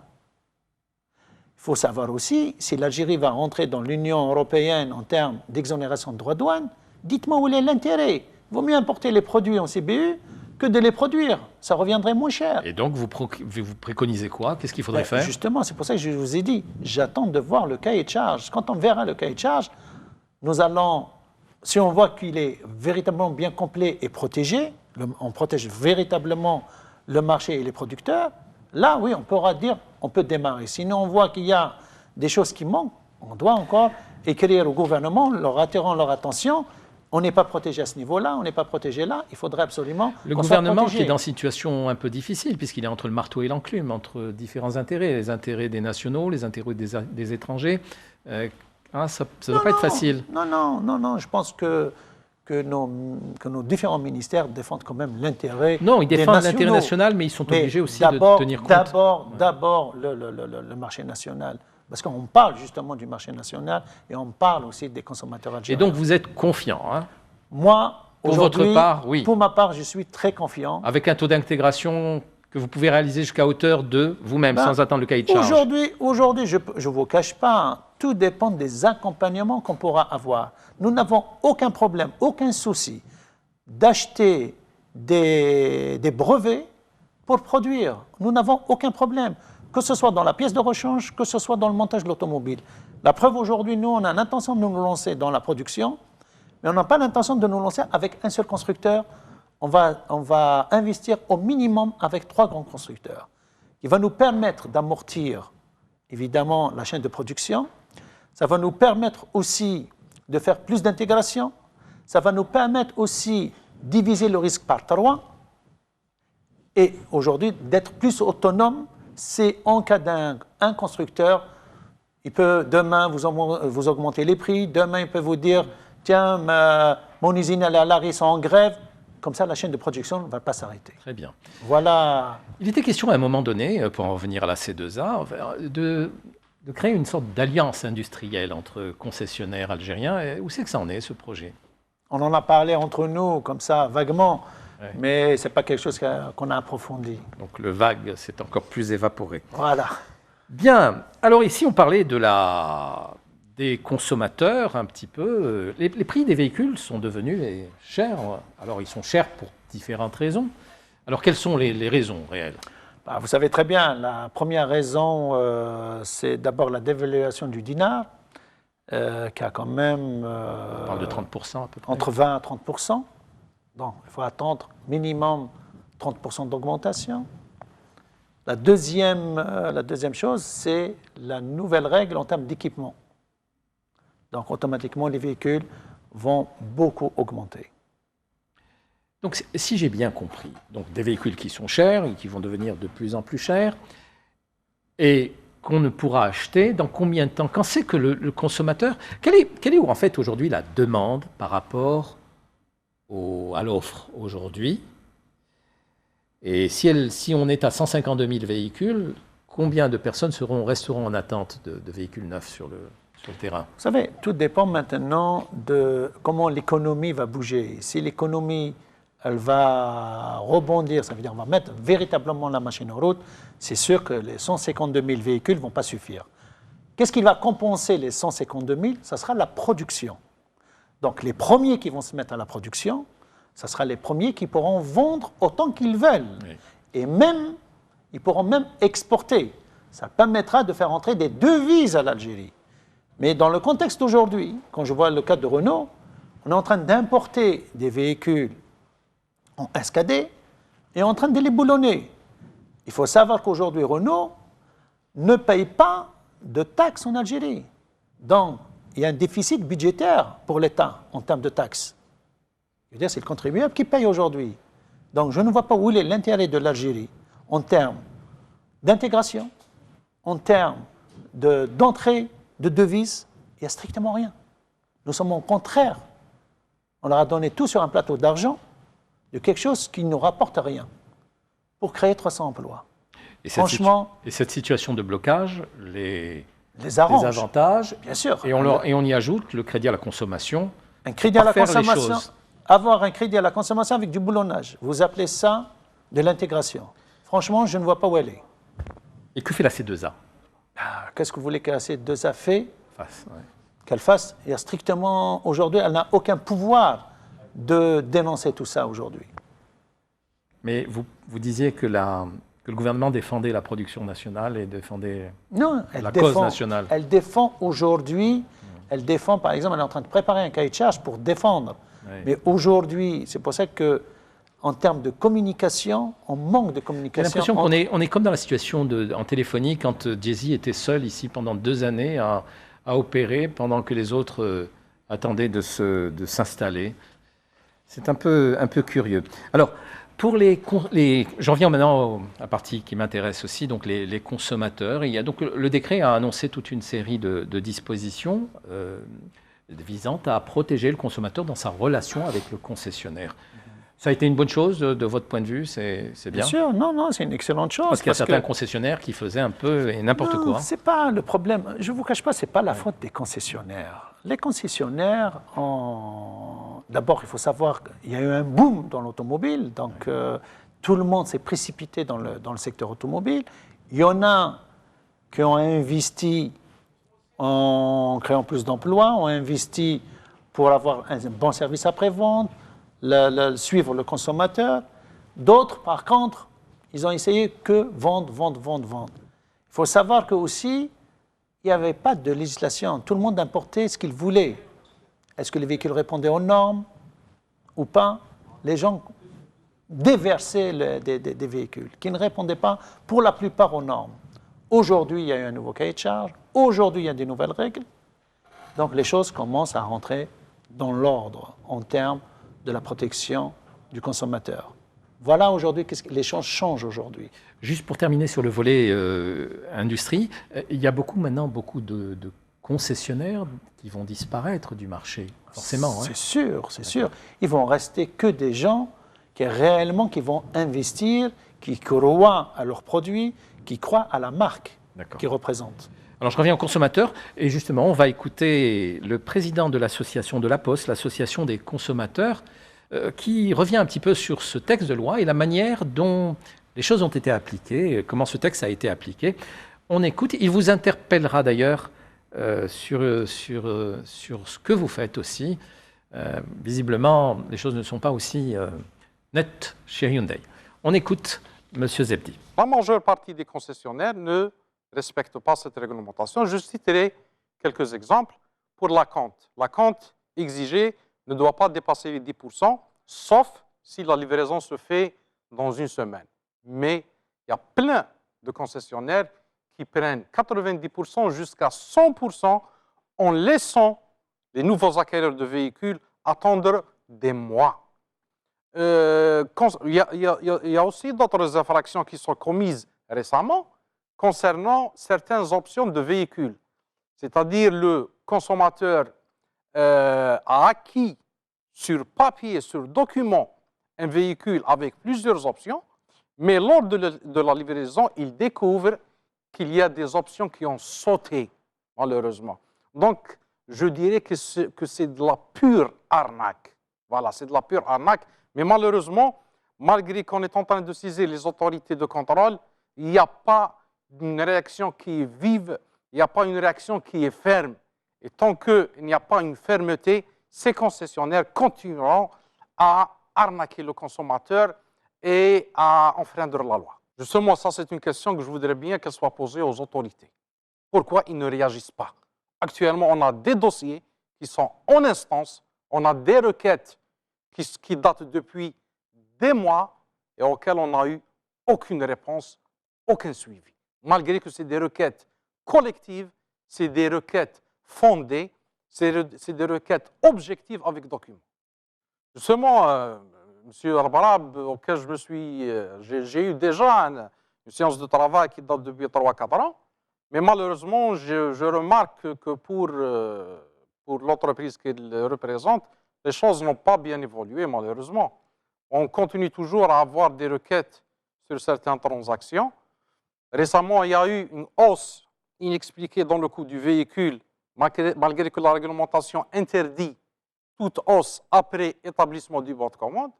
S2: Il faut savoir aussi, si l'Algérie va rentrer dans l'Union européenne en termes d'exonération de droits de douane, dites-moi où est l'intérêt. Il vaut mieux importer les produits en CBU que de les produire. Ça reviendrait moins cher.
S1: Et donc, vous préconisez quoi? Qu'est-ce qu'il faudrait faire?
S2: Justement, c'est pour ça que je vous ai dit, j'attends de voir le cahier de charge. Quand on verra le cahier de charge, nous allons, si on voit qu'il est véritablement bien complet et protégé, on protège véritablement le marché et les producteurs, là, oui, on pourra dire, on peut démarrer. Sinon, on voit qu'il y a des choses qui manquent, on doit encore écrire au gouvernement, leur attirant leur attention. On n'est pas protégé à ce niveau-là, on n'est pas protégé là, il faudrait absolument
S1: le gouvernement qui est dans une situation un peu difficile, puisqu'il est entre le marteau et l'enclume, entre différents intérêts, les intérêts des nationaux, les intérêts des étrangers. Ça ne doit pas être facile.
S2: Non, je pense que nos différents ministères défendent quand même l'intérêt.
S1: Non, ils défendent l'intérêt national, mais ils sont obligés aussi de tenir compte.
S2: D'abord, le marché national. Parce qu'on parle justement du marché national et on parle aussi des consommateurs algériens.
S1: Et donc vous êtes confiant, hein?
S2: Moi,
S1: pour votre part, oui.
S2: Pour ma part, je suis très confiant.
S1: Avec un taux d'intégration que vous pouvez réaliser jusqu'à hauteur de vous-même, sans attendre le cahier de charge.
S2: Aujourd'hui, je ne vous cache pas, tout dépend des accompagnements qu'on pourra avoir. Nous n'avons aucun problème, aucun souci d'acheter des brevets pour produire. Nous n'avons aucun problème, que ce soit dans la pièce de rechange, que ce soit dans le montage de l'automobile. La preuve aujourd'hui, nous, on a l'intention de nous lancer dans la production, mais on n'a pas l'intention de nous lancer avec un seul constructeur. On va investir au minimum avec 3 grands constructeurs, qui va nous permettre d'amortir, évidemment, la chaîne de production. Ça va nous permettre aussi de faire plus d'intégration. Ça va nous permettre aussi de diviser le risque par 3. Et aujourd'hui, d'être plus autonome, c'est en cas d'un constructeur, il peut demain vous augmenter les prix, demain il peut vous dire, tiens, mon usine elle est à l'arrêt, ils sont en grève. Comme ça, la chaîne de production ne va pas s'arrêter.
S1: Très bien.
S2: Voilà.
S1: Il était question à un moment donné, pour en revenir à la C2A, de créer une sorte d'alliance industrielle entre concessionnaires algériens. Où c'est que ça en est, ce projet?
S2: On en a parlé entre nous, comme ça, vaguement,
S1: ouais.
S2: Mais ce n'est pas quelque chose qu'on a approfondi.
S1: Donc le vague s'est encore plus évaporé.
S2: Voilà.
S1: Bien. Alors ici, on parlait des consommateurs un petit peu. Les prix des véhicules sont devenus chers. Alors ils sont chers pour différentes raisons. Alors quelles sont les raisons réelles?
S2: Vous savez très bien, la première raison, c'est d'abord la dévaluation du dinar, qui a quand même...
S1: on parle de 30% à peu près.
S2: Entre 20 à 30%. Donc il faut attendre minimum 30% d'augmentation. La deuxième chose, c'est la nouvelle règle en termes d'équipement. Donc automatiquement, les véhicules vont beaucoup augmenter.
S1: Donc si j'ai bien compris, donc des véhicules qui sont chers et qui vont devenir de plus en plus chers, et qu'on ne pourra acheter dans combien de temps? Quand c'est que le consommateur... Quelle est en fait aujourd'hui la demande par rapport à l'offre aujourd'hui? Et si on est à 152 000 véhicules, combien de personnes resteront en attente de véhicules neufs sur le terrain?
S2: Vous savez, tout dépend maintenant de comment l'économie va bouger. Si l'économie, elle va rebondir, ça veut dire on va mettre véritablement la machine en route, c'est sûr que les 152 000 véhicules ne vont pas suffire. Qu'est-ce qui va compenser les 152 000? Ça sera la production. Donc les premiers qui vont se mettre à la production, ça sera les premiers qui pourront vendre autant qu'ils veulent. Oui. Et même, ils pourront même exporter. Ça permettra de faire entrer des devises à l'Algérie. Mais dans le contexte d'aujourd'hui, quand je vois le cas de Renault, on est en train d'importer des véhicules en SKD et en train de les boulonner. Il faut savoir qu'aujourd'hui, Renault ne paye pas de taxes en Algérie. Donc, il y a un déficit budgétaire pour l'État en termes de taxes. Je veux dire, c'est le contribuable qui paye aujourd'hui. Donc, je ne vois pas où est l'intérêt de l'Algérie en termes d'intégration, en termes d'entrée de devises. Il n'y a strictement rien. Nous sommes au contraire. On leur a donné tout sur un plateau d'argent de quelque chose qui ne nous rapporte rien pour créer 300 emplois.
S1: Et franchement... Et cette situation de blocage les avantages.
S2: Bien sûr.
S1: Et on y ajoute le crédit à la consommation.
S2: Un crédit à la consommation. Avoir un crédit à la consommation avec du boulonnage. Vous appelez ça de l'intégration. Franchement, je ne vois pas où elle est.
S1: Et que fait la C2A?
S2: Qu'est-ce que vous voulez que la C2A fait? Qu'elle fasse? Il y a strictement, aujourd'hui, elle n'a aucun pouvoir de dénoncer tout ça aujourd'hui.
S1: Mais vous disiez que le gouvernement défendait la production nationale et défendait la cause nationale.
S2: Elle défend aujourd'hui, elle défend, par exemple, elle est en train de préparer un cahier de charge pour défendre. Oui. Mais aujourd'hui, c'est pour ça que en termes de communication, on manque de communication.
S1: J'ai l'impression qu'on est comme dans la situation en téléphonie quand Jay-Z était seul ici pendant 2 années à opérer pendant que les autres attendaient de s'installer. C'est un peu curieux. Alors, pour j'en viens maintenant à la partie qui m'intéresse aussi, donc les consommateurs. Il y a donc le décret a annoncé toute une série de dispositions visant à protéger le consommateur dans sa relation avec le concessionnaire. Ça a été une bonne chose de votre point de vue, c'est bien?
S2: Bien sûr, non, c'est une excellente chose.
S1: Parce qu'il y a certains concessionnaires qui faisaient un peu et n'importe quoi.
S2: Non, c'est pas le problème. Je ne vous cache pas, c'est pas la faute des concessionnaires. Les concessionnaires, d'abord, il faut savoir qu'il y a eu un boom dans l'automobile, donc tout le monde s'est précipité dans le secteur automobile. Il y en a qui ont investi en créant plus d'emplois, ont investi pour avoir un bon service après-vente, suivre le consommateur. D'autres, par contre, ils ont essayé que vendre. Il faut savoir que aussi, il n'y avait pas de législation. Tout le monde importait ce qu'il voulait. Est-ce que les véhicules répondaient aux normes ou pas? Les gens déversaient des véhicules qui ne répondaient pas pour la plupart aux normes. Aujourd'hui, il y a eu un nouveau cahier de charge. Aujourd'hui, il y a des nouvelles règles. Donc, les choses commencent à rentrer dans l'ordre en termes de la protection du consommateur. Voilà aujourd'hui, les choses changent aujourd'hui.
S1: Juste pour terminer sur le volet industrie, il y a maintenant beaucoup de concessionnaires qui vont disparaître du marché, forcément.
S2: C'est sûr. Ils vont rester que des gens qui vont investir, qui croient à leurs produits, qui croient à la marque qu'ils représentent.
S1: Alors, je reviens aux consommateurs et justement, on va écouter le président de l'association de la Poste, l'association des consommateurs, qui revient un petit peu sur ce texte de loi et la manière dont les choses ont été appliquées, comment ce texte a été appliqué. On écoute, il vous interpellera d'ailleurs sur ce que vous faites aussi. Visiblement, les choses ne sont pas aussi nettes chez Hyundai. On écoute M. Zebdi.
S3: La majeure partie des concessionnaires ne respectent pas cette réglementation. Je citerai quelques exemples. Pour l'acompte, l'acompte exigé ne doit pas dépasser les 10%, sauf si la livraison se fait dans une semaine. Mais il y a plein de concessionnaires qui prennent 90% jusqu'à 100% en laissant les nouveaux acquéreurs de véhicules attendre des mois. Il y a aussi d'autres infractions qui sont commises récemment. concernant certaines options de véhicules. C'est-à-dire le consommateur a acquis sur papier, sur document, un véhicule avec plusieurs options, mais lors de la livraison, il découvre qu'il y a des options qui ont sauté, malheureusement. Donc, je dirais que c'est de la pure arnaque. Voilà, c'est de la pure arnaque. Mais malheureusement, malgré qu'on est en train de saisir les autorités de contrôle, il n'y a pas une réaction qui est vive, il n'y a pas une réaction qui est ferme. Et tant qu'il n'y a pas une fermeté, ces concessionnaires continueront à arnaquer le consommateur et à enfreindre la loi. Justement, ça, c'est une question que je voudrais bien qu'elle soit posée aux autorités. Pourquoi ils ne réagissent pas? Actuellement, on a des dossiers qui sont en instance, on a des requêtes qui datent depuis des mois et auxquelles on n'a eu aucune réponse, aucun suivi. Malgré que c'est des requêtes collectives, c'est des requêtes fondées, c'est des requêtes objectives avec documents. Justement, M. Arbarab, auquel j'ai eu déjà une séance de travail qui date depuis 3-4 ans, mais malheureusement, je remarque que pour l'entreprise qu'il représente, les choses n'ont pas bien évolué, malheureusement. On continue toujours à avoir des requêtes sur certaines transactions. Récemment, il y a eu une hausse inexpliquée dans le coût du véhicule, malgré que la réglementation interdit toute hausse après établissement du bon de commande.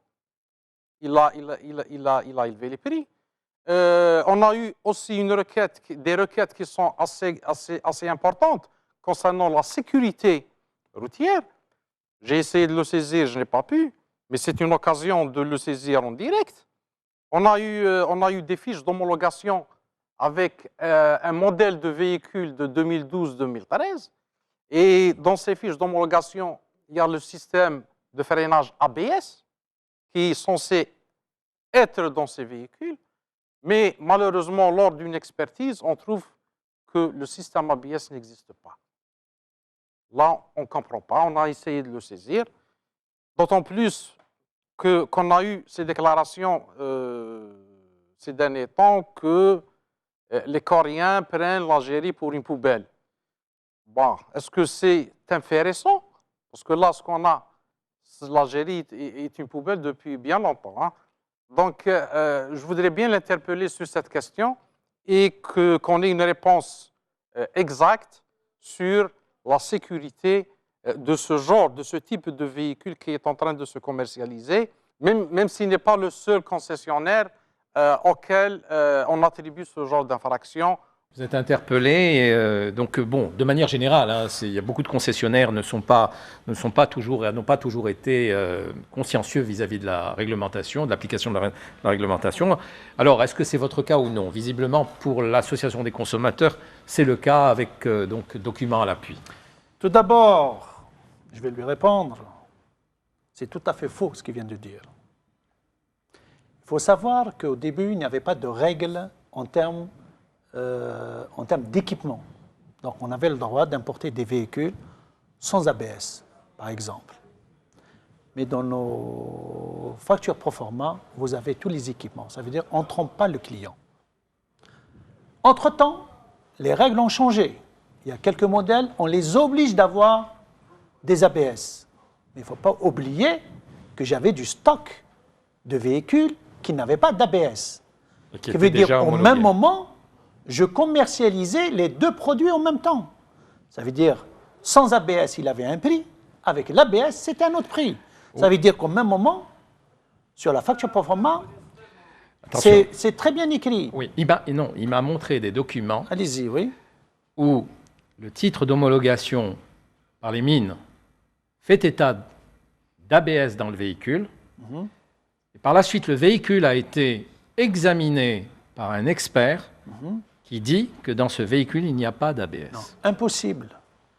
S3: Il a élevé les prix. On a eu aussi des requêtes qui sont assez importantes concernant la sécurité routière. J'ai essayé de le saisir, je n'ai pas pu, mais c'est une occasion de le saisir en direct. On a eu des fiches d'homologation avec un modèle de véhicule de 2012-2013. Et dans ces fiches d'homologation, il y a le système de freinage ABS qui est censé être dans ces véhicules. Mais malheureusement, lors d'une expertise, on trouve que le système ABS n'existe pas. Là, on ne comprend pas. On a essayé de le saisir. D'autant plus qu'on a eu ces déclarations ces derniers temps que les Coréens prennent l'Algérie pour une poubelle. Bon, est-ce que c'est intéressant? Parce que là, ce qu'on a, l'Algérie est une poubelle depuis bien longtemps. Hein? Donc, je voudrais bien l'interpeller sur cette question et qu'on ait une réponse exacte sur la sécurité de ce type de véhicule qui est en train de se commercialiser, même s'il n'est pas le seul concessionnaire auquel on attribue ce genre d'infraction.
S1: Vous êtes interpellé, donc bon, de manière générale, hein, il y a beaucoup de concessionnaires n'ont pas toujours été consciencieux vis-à-vis de la réglementation, de l'application de la réglementation. Alors, est-ce que c'est votre cas ou non? Visiblement, pour l'Association des consommateurs, c'est le cas avec donc documents à l'appui.
S2: Tout d'abord, je vais lui répondre. C'est tout à fait faux ce qu'il vient de dire. Il faut savoir qu'au début, il n'y avait pas de règles en termes d'équipement. Donc, on avait le droit d'importer des véhicules sans ABS, par exemple. Mais dans nos factures pro forma, vous avez tous les équipements. Ça veut dire qu'on ne trompe pas le client. Entre-temps, les règles ont changé. Il y a quelques modèles, on les oblige d'avoir des ABS. Mais il ne faut pas oublier que j'avais du stock de véhicules qui n'avaient pas d'ABS. Ce qui veut dire qu'au même moment, je commercialisais les deux produits en même temps. Ça veut dire, sans ABS, il avait un prix. Avec l'ABS, c'était un autre prix. Ça veut dire qu'au même moment, sur la facture pro forma, c'est très bien écrit.
S1: Oui, il m'a montré des documents.
S2: Allez-y, oui.
S1: Où le titre d'homologation par les mines fait état d'ABS dans le véhicule. Et par la suite, le véhicule a été examiné par un expert qui dit que dans ce véhicule, il n'y a pas d'ABS.
S2: Impossible.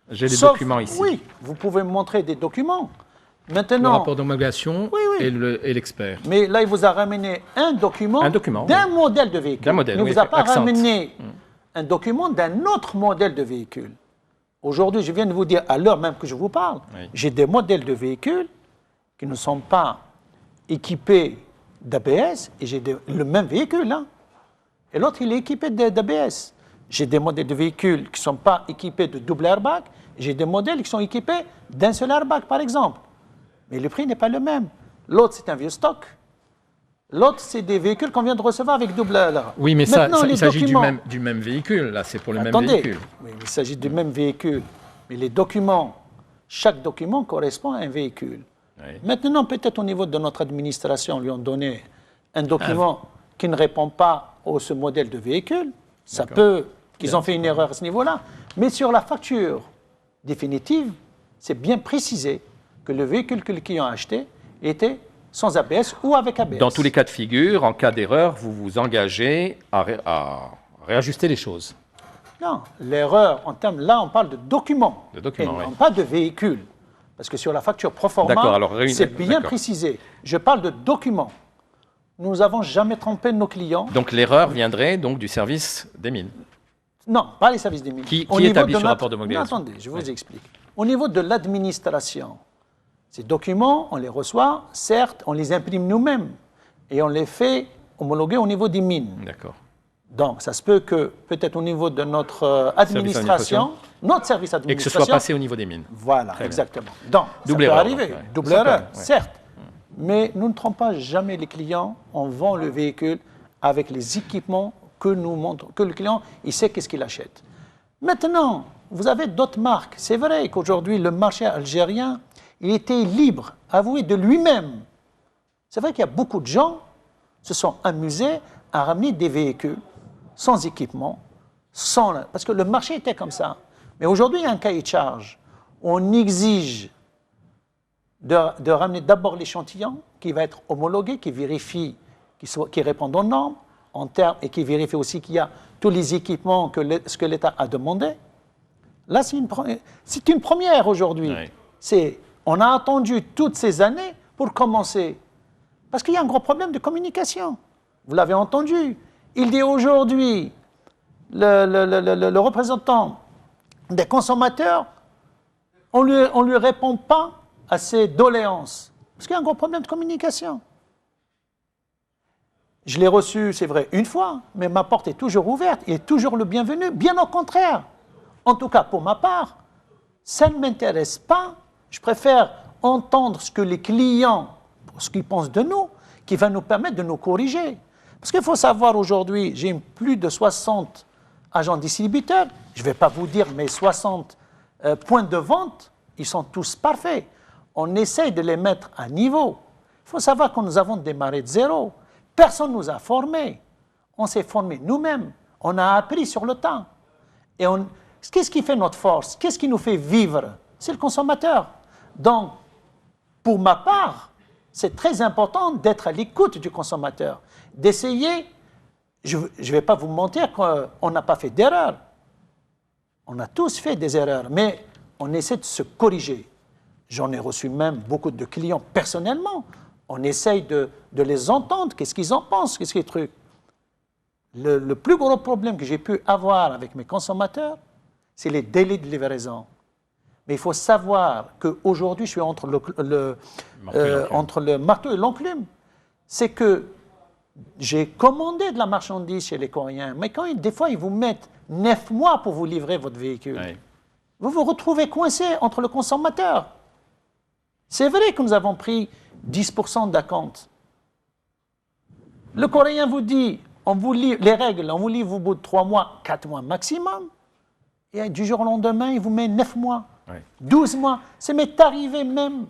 S1: J'ai les documents ici.
S2: Oui, vous pouvez me montrer des documents. Maintenant,
S1: le rapport d'homologation et l'expert.
S2: Mais là, il vous a ramené un document d'un modèle de véhicule. Il ne vous a pas ramené un document d'un autre modèle de véhicule. Aujourd'hui, je viens de vous dire, à l'heure même que je vous parle, j'ai des modèles de véhicules qui ne sont pas équipés d'ABS et j'ai le même véhicule. Hein. et l'autre, il est équipé d'ABS. J'ai des modèles de véhicules qui ne sont pas équipés de double airbag, j'ai des modèles qui sont équipés d'un seul airbag, par exemple. Mais le prix n'est pas le même. L'autre, c'est un vieux stock. L'autre, c'est des véhicules qu'on vient de recevoir avec double airbag.
S1: Oui, mais il s'agit du même véhicule, là, c'est pour le même véhicule.
S2: Oui, il s'agit du même véhicule. Mais les documents, chaque document correspond à un véhicule. Oui. Maintenant, peut-être au niveau de notre administration, on lui a donné un document qui ne répond pas à ce modèle de véhicule. Ça peut qu'ils ont fait une erreur à ce niveau-là. Mais sur la facture définitive, c'est bien précisé que le véhicule que le client a acheté était sans ABS ou avec ABS.
S1: Dans tous les cas de figure, en cas d'erreur, vous vous engagez à réajuster les choses.
S2: Non, l'erreur, là, on parle de documents.
S1: De documents,
S2: et non pas de véhicules. Parce que sur la facture proforma, c'est bien précisé. Je parle de documents. Nous n'avons jamais trompé nos clients.
S1: Donc l'erreur viendrait donc du service des mines?
S2: Non, pas les services des mines.
S1: Qui établit ce rapport d'homologation?
S2: Attendez, je vous explique. Au niveau de l'administration, ces documents, on les reçoit, certes, on les imprime nous-mêmes et on les fait homologuer au niveau des mines.
S1: D'accord.
S2: Donc, ça se peut que, peut-être au niveau de notre administration, notre service d'administration...
S1: Et que ce soit passé au niveau des mines.
S2: Voilà, exactement. Donc,
S1: double
S2: ça
S1: erreur,
S2: peut arriver,
S1: donc, ouais.
S2: double erreur, certes. Mais nous ne trompons pas jamais les clients. On vend le véhicule avec les équipements que nous montrons, que le client, il sait qu'est-ce qu'il achète. Maintenant, vous avez d'autres marques. C'est vrai qu'aujourd'hui, le marché algérien, il était libre, avoué de lui-même. C'est vrai qu'il y a beaucoup de gens qui se sont amusés à ramener des véhicules sans équipement, parce que le marché était comme ça. Mais aujourd'hui, il y a un cahier de charge. On exige de ramener d'abord l'échantillon qui va être homologué, qui vérifie, qui répond aux normes en termes, et qui vérifie aussi qu'il y a tous les équipements ce que l'État a demandé. Là, c'est une première aujourd'hui. Oui. On a attendu toutes ces années pour commencer. Parce qu'il y a un gros problème de communication. Vous l'avez entendu. Il dit aujourd'hui, le représentant des consommateurs, on lui répond pas à ses doléances. Parce qu'il y a un gros problème de communication. Je l'ai reçu, c'est vrai, une fois, mais ma porte est toujours ouverte, il est toujours le bienvenu, bien au contraire. En tout cas, pour ma part, ça ne m'intéresse pas. Je préfère entendre ce que les clients, ce qu'ils pensent de nous, qui va nous permettre de nous corriger. Parce qu'il faut savoir aujourd'hui, j'ai plus de 60 agents distributeurs. Je ne vais pas vous dire mes 60 points de vente, ils sont tous parfaits. On essaye de les mettre à niveau. Il faut savoir que nous avons démarré de zéro. Personne ne nous a formés. On s'est formés nous-mêmes. On a appris sur le temps. Et qu'est-ce qui fait notre force? Qu'est-ce qui nous fait vivre? C'est le consommateur. Donc, pour ma part, c'est très important d'être à l'écoute du consommateur, d'essayer, je ne vais pas vous mentir qu'on n'a pas fait d'erreur. On a tous fait des erreurs, mais on essaie de se corriger. J'en ai reçu même beaucoup de clients personnellement. On essaye de les entendre, qu'est-ce qu'ils en pensent, qu'est-ce qu'ils truc. Le plus gros problème que j'ai pu avoir avec mes consommateurs, c'est les délais de livraison. Mais il faut savoir qu'aujourd'hui, je suis entre le marteau et l'enclume. C'est que j'ai commandé de la marchandise chez les Coréens, mais des fois, ils vous mettent 9 mois pour vous livrer votre véhicule. Oui. Vous vous retrouvez coincé entre le consommateur. C'est vrai que nous avons pris 10% d'acompte. Le Coréen vous dit, on vous livre les règles, on vous livre au bout de 3 mois, 4 mois maximum, et du jour au lendemain, il vous met 9 mois, 12 mois. Ça m'est arrivé même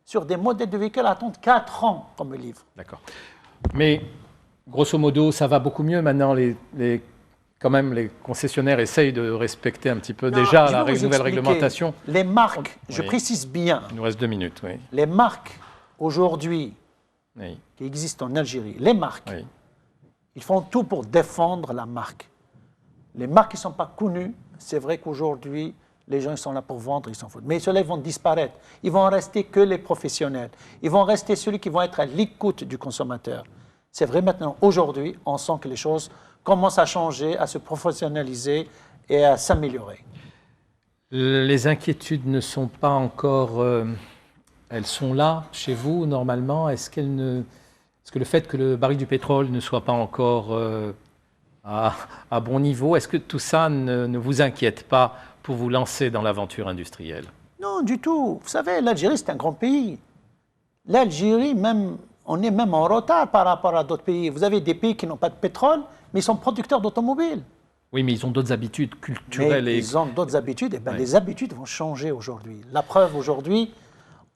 S2: sur des modèles de véhicules à attendre 4 ans qu'on me livre.
S1: D'accord. Mais grosso modo, ça va beaucoup mieux maintenant. Quand même, les concessionnaires essayent de respecter un petit peu déjà la nouvelle réglementation.
S2: Les marques, je précise bien.
S1: Il nous reste 2 minutes, oui.
S2: Les marques, aujourd'hui, qui existent en Algérie, les marques, ils font tout pour défendre la marque. Les marques qui ne sont pas connues, c'est vrai qu'aujourd'hui, les gens ils sont là pour vendre, ils s'en foutent. Mais ceux-là, ils vont disparaître. Ils vont rester que les professionnels. Ils vont rester ceux qui vont être à l'écoute du consommateur. C'est vrai maintenant, aujourd'hui, on sent que les choses commencent à changer, à se professionnaliser et à s'améliorer.
S1: Les inquiétudes ne sont pas encore... elles sont là, chez vous, normalement. Est-ce que le fait que le baril du pétrole ne soit pas encore à bon niveau. Est-ce que tout ça ne vous inquiète pas pour vous lancer dans l'aventure industrielle?
S2: Non, du tout. Vous savez, l'Algérie, c'est un grand pays. L'Algérie, même, on est même en retard par rapport à d'autres pays. Vous avez des pays qui n'ont pas de pétrole, mais ils sont producteurs d'automobiles.
S1: Oui, mais ils ont d'autres habitudes culturelles.
S2: Mais ils ont d'autres habitudes. Et bien, les habitudes vont changer aujourd'hui. La preuve, aujourd'hui,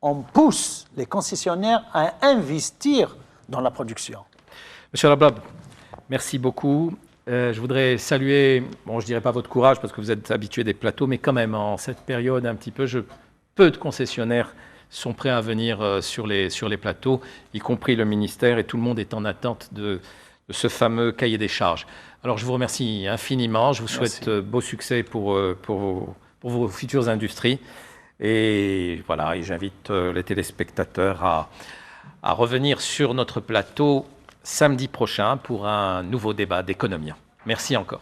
S2: on pousse les concessionnaires à investir dans la production.
S1: Monsieur Lablab, merci beaucoup. Je voudrais saluer, bon, je ne dirais pas votre courage parce que vous êtes habitué des plateaux, mais quand même, en cette période un petit peu, peu de concessionnaires sont prêts à venir sur les plateaux, y compris le ministère, et tout le monde est en attente de ce fameux cahier des charges. Alors, je vous remercie infiniment. Je vous souhaite beau succès pour vos futures industries. Et voilà, et j'invite les téléspectateurs à revenir sur notre plateau samedi prochain pour un nouveau débat d'économie. Merci encore.